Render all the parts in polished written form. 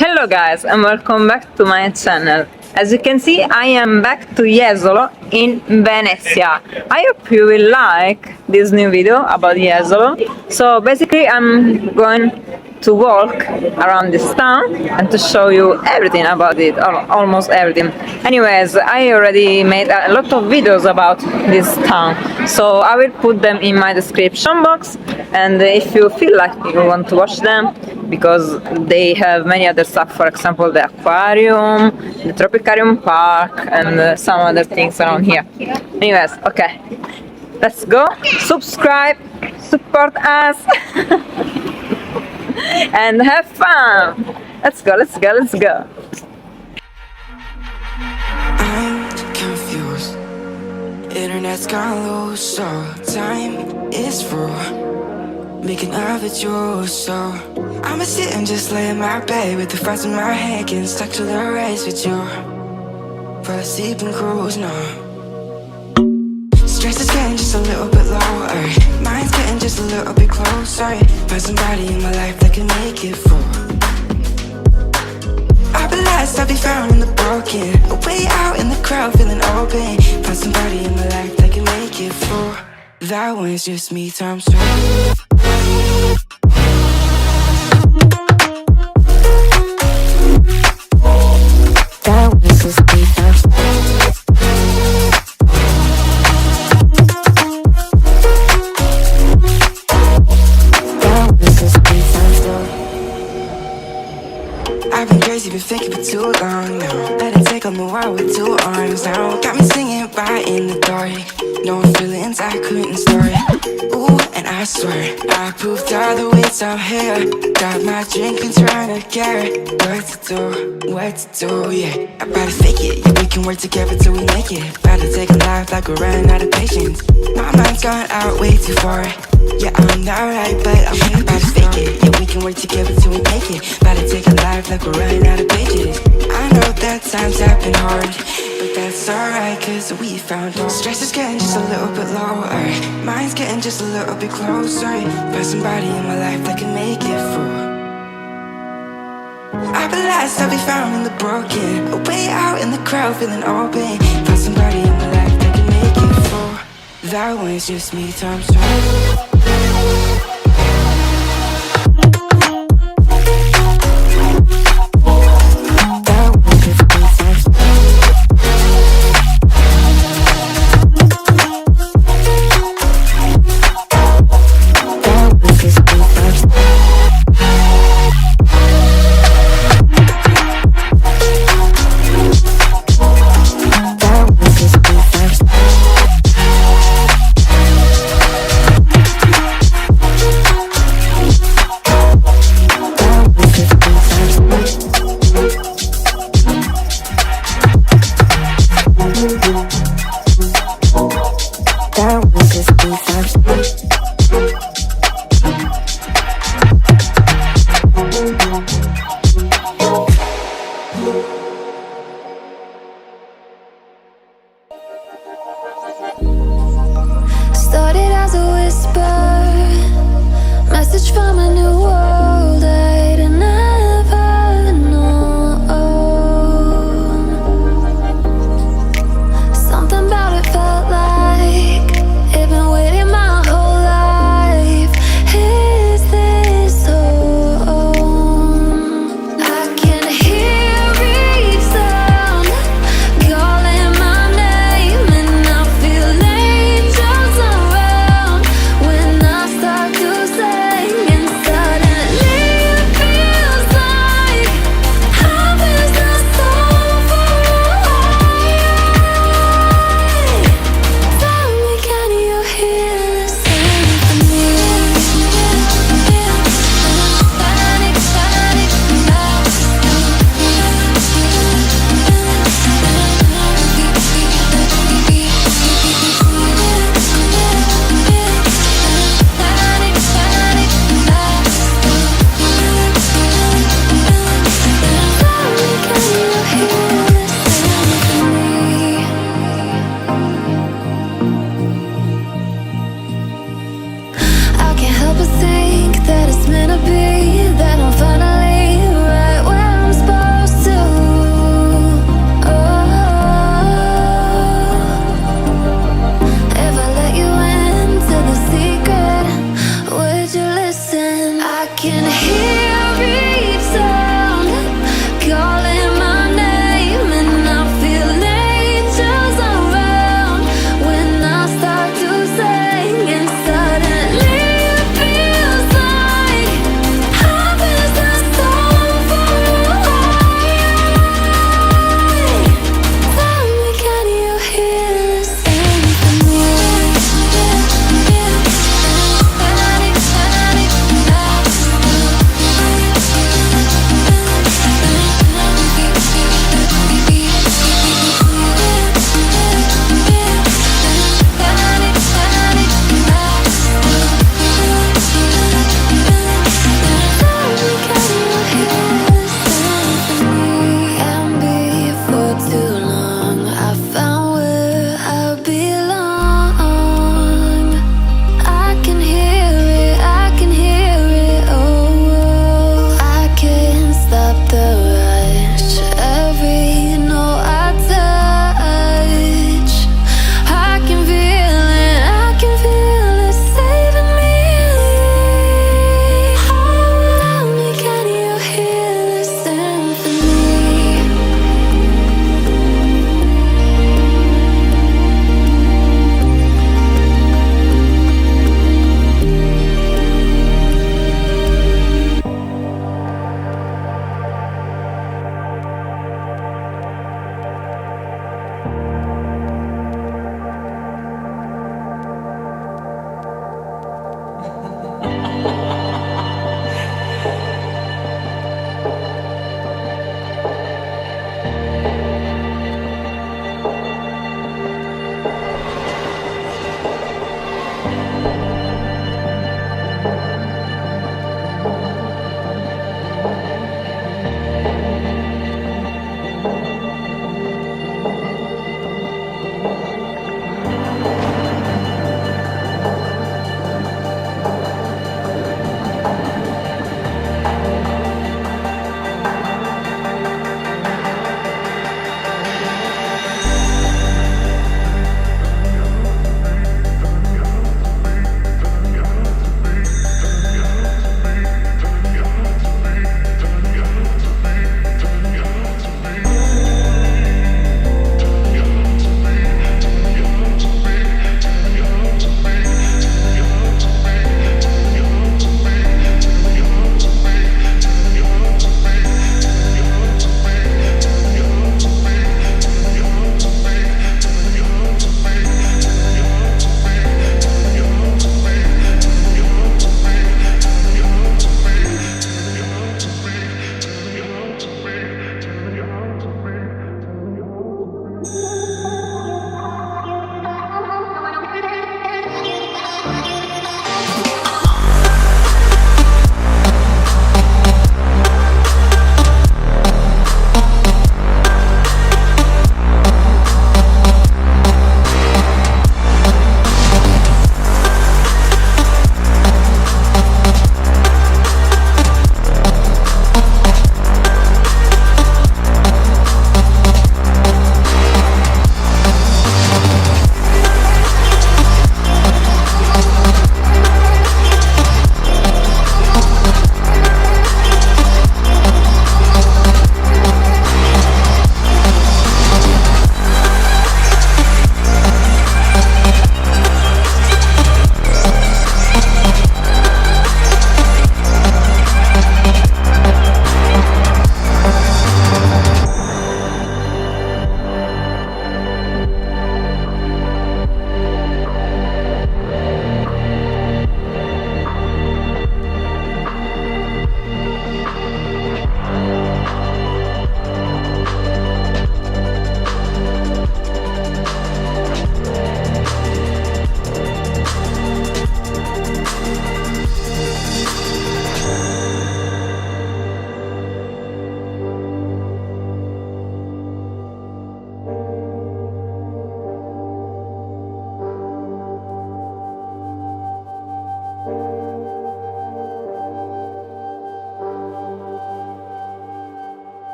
Hello guys and welcome back to my channel. As you can see, I am back to Jesolo in Venezia. I hope you will like this new video about Jesolo. So basically I'm going to walk around this town and to show you everything about it, or almost everything. Anyways, I already made a lot of videos about this town, so I will put them in my description box, and if you feel like you want to watch them, because they have many other stuff, for example the aquarium, the Tropicarium park, and some other things around here. Anyways, okay, let's go, subscribe, support us and have fun. Let's go. I'm confused. Internet's gone loose, so time is through. Making love with you, so I'ma sit and just lay in my bed with the thoughts in my head, getting stuck to the race with you. For a sleep and cruise now. Stress is getting just a little bit lower. Mind's getting just a little bit closer. Find somebody in my life that can make it through. I'll be lost, I'll be found in the broken. Way out in the crowd, feeling open. Find somebody in my life that can make it through. That one's just me times two. That one's just me times two. I've been crazy, been thinking for too long now. Let it take on the world with two arms now. Got me singing right in the dark. No feelings I couldn't store it. Ooh, and I swear I proved all the ways I'm here. Got my drink and trying to get it. What to do, yeah. I better fake it, yeah, we can work together till we make it. Better take a life like we're running out of patience. My mind's gone out way too far. Yeah, I'm not right, but I'm about to fake it. Yeah, we can work together till we make it. Better take a life like we're running out of pages. I know that times have been hard, but that's alright, cause we found out. Stress is getting just a little bit lower. Mine's getting just a little bit closer. Find somebody in my life that can make it through. I'll be lost, I'll be found in the broken. Way out in the crowd, feeling open. Find somebody in my life that can make it through. That one's just me times two.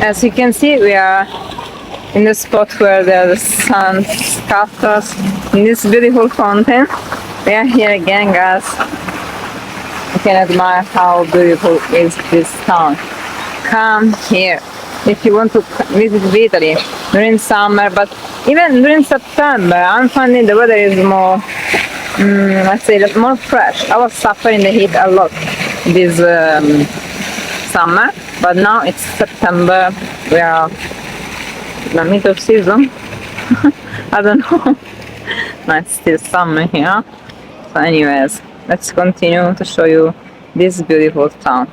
As you can see, we are in the spot where the sun scatters in this beautiful fountain. We are here again, guys. You can admire how beautiful is this town. Come here if you want to visit Italy during summer, but even during September, I'm finding the weather is more, let's say, more fresh. I was suffering the heat a lot this summer, but now it's September. We are in the middle of season. I don't know. No, it's still summer here. So anyways, let's continue to show you this beautiful town.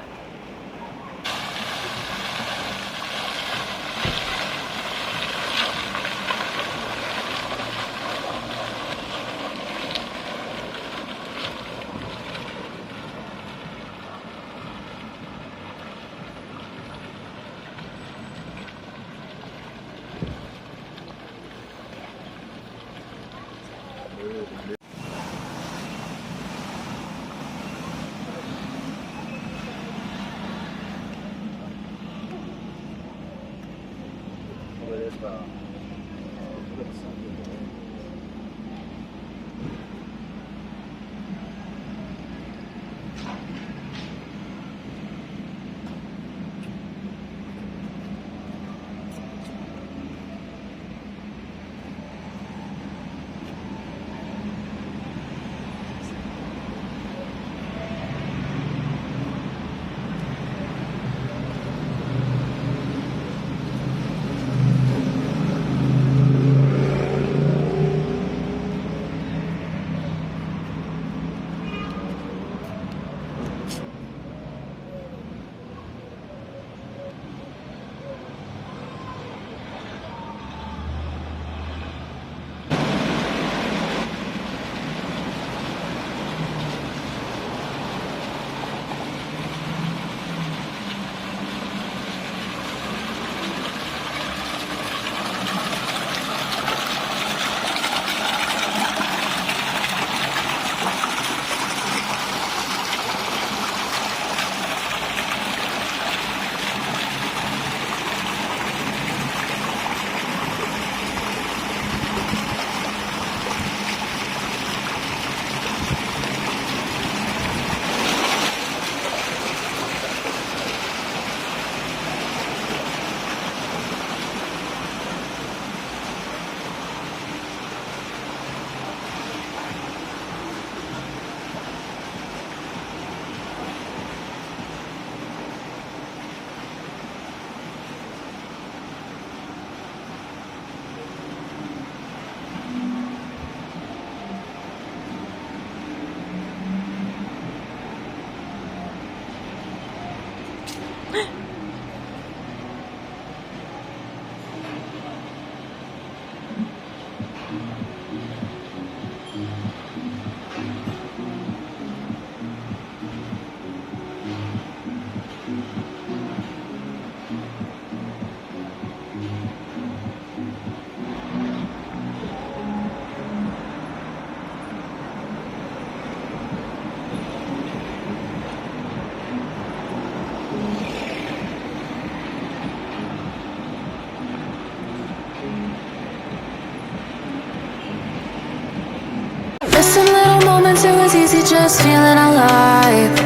Missing little moments, it was easy just feeling alive.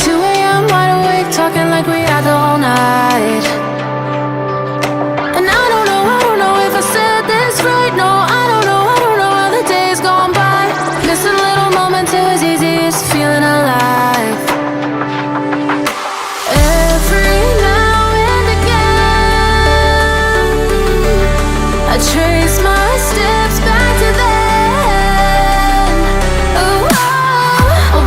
2 a.m. wide awake, talking like we had the whole night. And I don't know if I said this right. No, I don't know how the days gone by. Missing little moments, it was easy just feeling alive. Every now and again, I trace my steps back to then. Oh,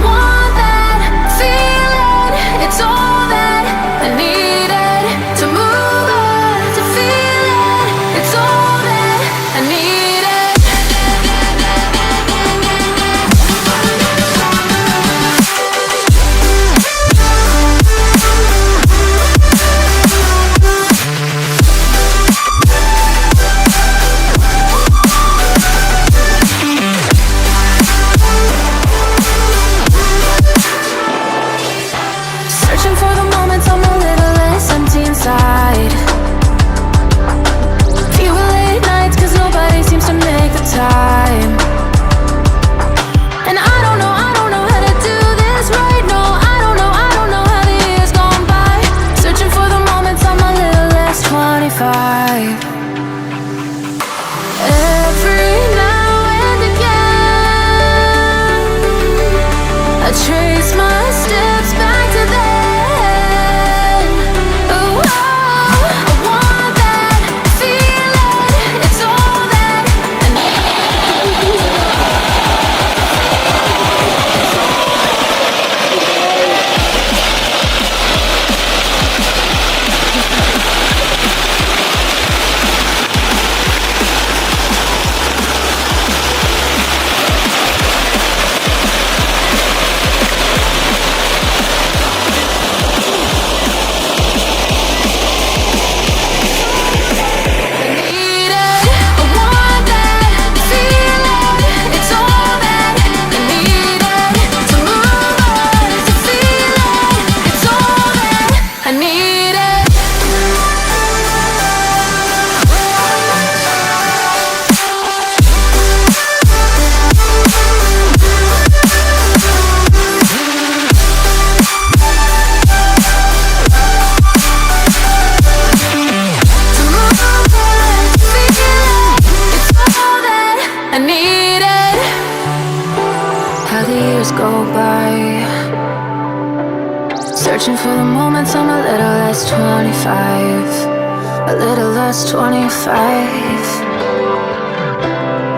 Searching for the moments I'm a little less 25, a little less 25,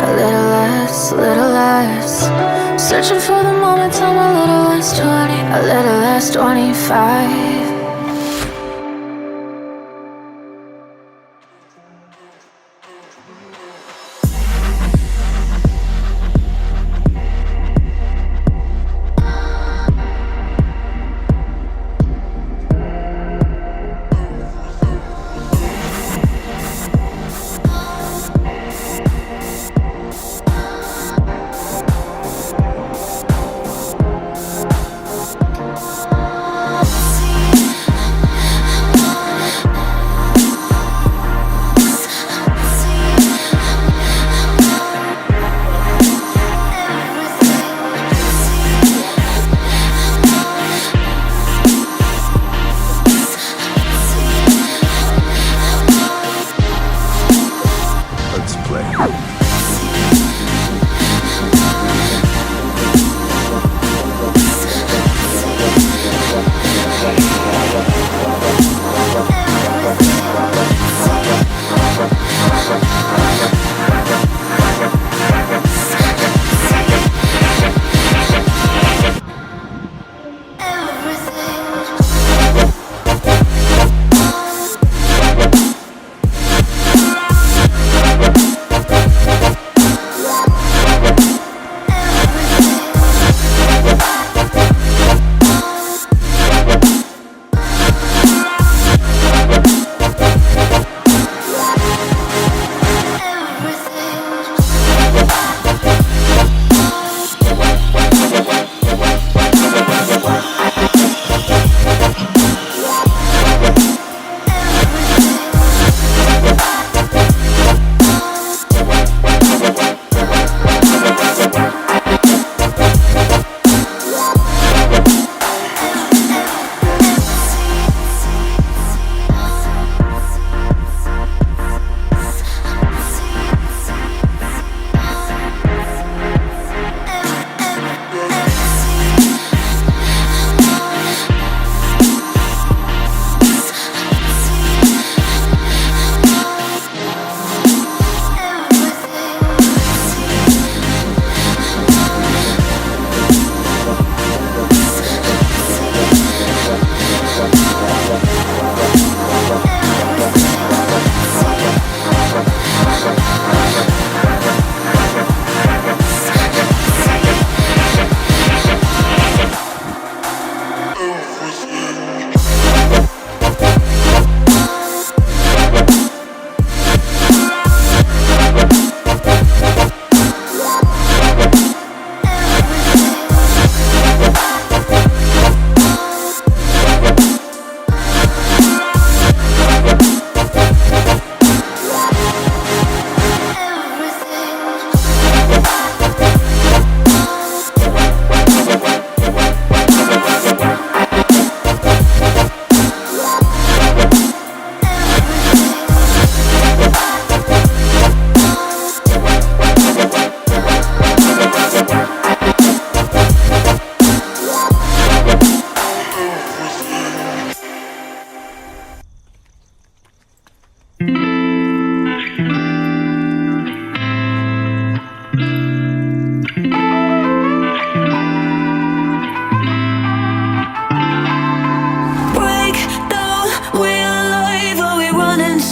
a little less, a little less. Searching for the moments I'm a little less 20, a little less 25.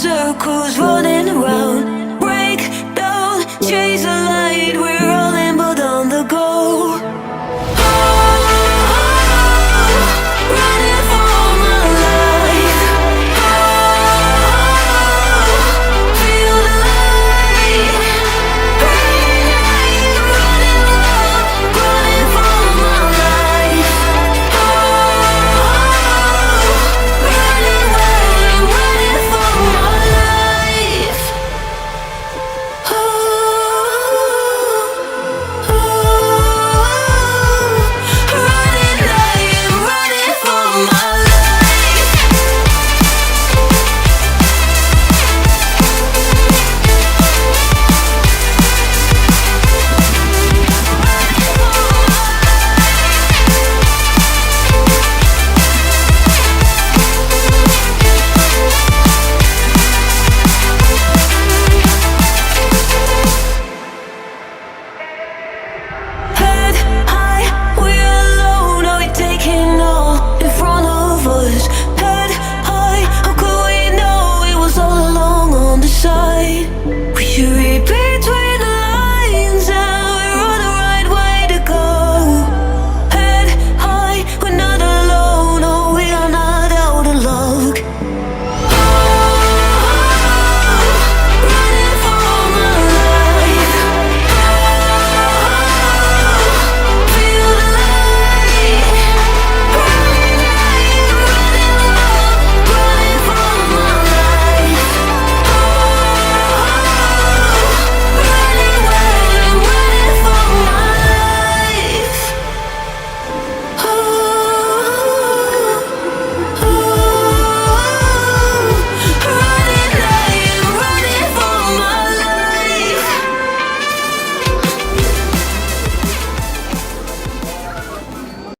circles, running